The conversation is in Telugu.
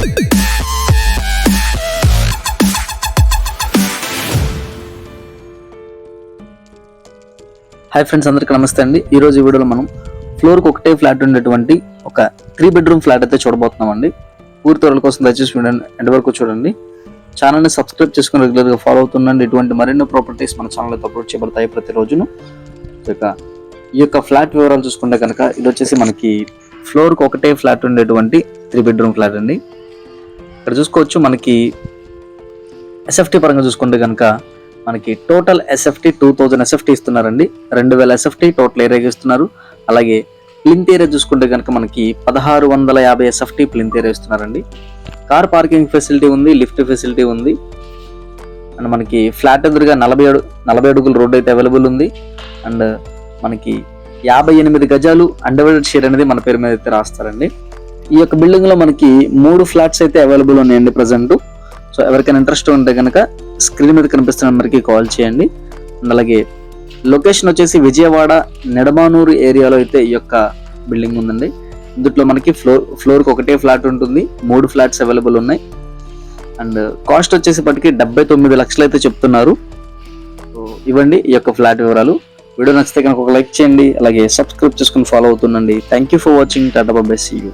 హాయ్ ఫ్రెండ్స్, అందరికీ నమస్తే అండి. ఈరోజు ఈ వీడియోలో మనం ఫ్లోర్కి ఒకటే ఫ్లాట్ ఉండేటువంటి ఒక 3 బెడ్రూమ్ ఫ్లాట్ అయితే చూడబోతున్నాం అండి. పూర్తి వివరాల కోసం దయచేసి వీడియోని ఎండ్ వరకు చూడండి. ఛానల్ని సబ్స్క్రైబ్ చేసుకుని రెగ్యులర్గా ఫాలో అవుతుండండి. ఇటువంటి మరెన్నో ప్రాపర్టీస్ మన ఛానల్లో అప్లోడ్ చేయబడతాయి ప్రతిరోజును. ఇక ఈ యొక్క ఫ్లాట్ వివరాలు చూసుకుంటే కనుక ఇది వచ్చేసి మనకి ఫ్లోర్కి ఒకటే ఫ్లాట్ ఉండేటువంటి 3 బెడ్రూమ్ ఫ్లాట్ అండి. ఇక్కడ చూసుకోవచ్చు మనకి ఎస్ఎఫ్టీ పరంగా చూసుకుంటే కనుక మనకి టోటల్ ఎస్ఎఫ్టీ 2000 ఎస్ఎఫ్టీ ఇస్తున్నారండి. 2000 ఎస్ఎఫ్టీ టోటల్ ఏరియా ఇస్తున్నారు. అలాగే ప్లింత్ ఏరియా చూసుకుంటే కనుక మనకి 1650 ఎస్ఎఫ్టీ ప్లింత్ ఏరియా ఇస్తున్నారండి. కార్ పార్కింగ్ ఫెసిలిటీ ఉంది, లిఫ్ట్ ఫెసిలిటీ ఉంది. అండ్ మనకి ఫ్లాట్ ఎదురుగా 40 అడుగుల రోడ్ అయితే అవైలబుల్ ఉంది. అండ్ మనకి 58 గజాలు అన్డివైడెడ్ షేర్ అనేది మన పేరు మీద అయితే రాస్తారండి. ఈ యొక్క బిల్డింగ్ లో మనకి 3 ఫ్లాట్స్ అయితే అవైలబుల్ ఉన్నాయండి ప్రజెంట్. సో ఎవరికైనా ఇంట్రెస్ట్ ఉంటే కనుక స్క్రీన్ మీద కనిపిస్తున్న నెంబర్కి కాల్ చేయండి. అలాగే లొకేషన్ వచ్చేసి విజయవాడ నెడమానూరు ఏరియాలో అయితే ఈ యొక్క బిల్డింగ్ ఉందండి. ఇందులో మనకి ఫ్లోర్కి ఒకటే ఫ్లాట్ ఉంటుంది. 3 ఫ్లాట్స్ అవైలబుల్ ఉన్నాయి. అండ్ కాస్ట్ వచ్చేసేపటికి 79 లక్షలు అయితే చెప్తున్నారు. సో ఇవ్వండి ఈ యొక్క ఫ్లాట్ వివరాలు. వీడియో నచ్చితే కనుక ఒక లైక్ చేయండి. అలాగే సబ్స్క్రైబ్ చేసుకుని ఫాలో అవుతుండండి. Thank you for watching. Tata bye bye, see you.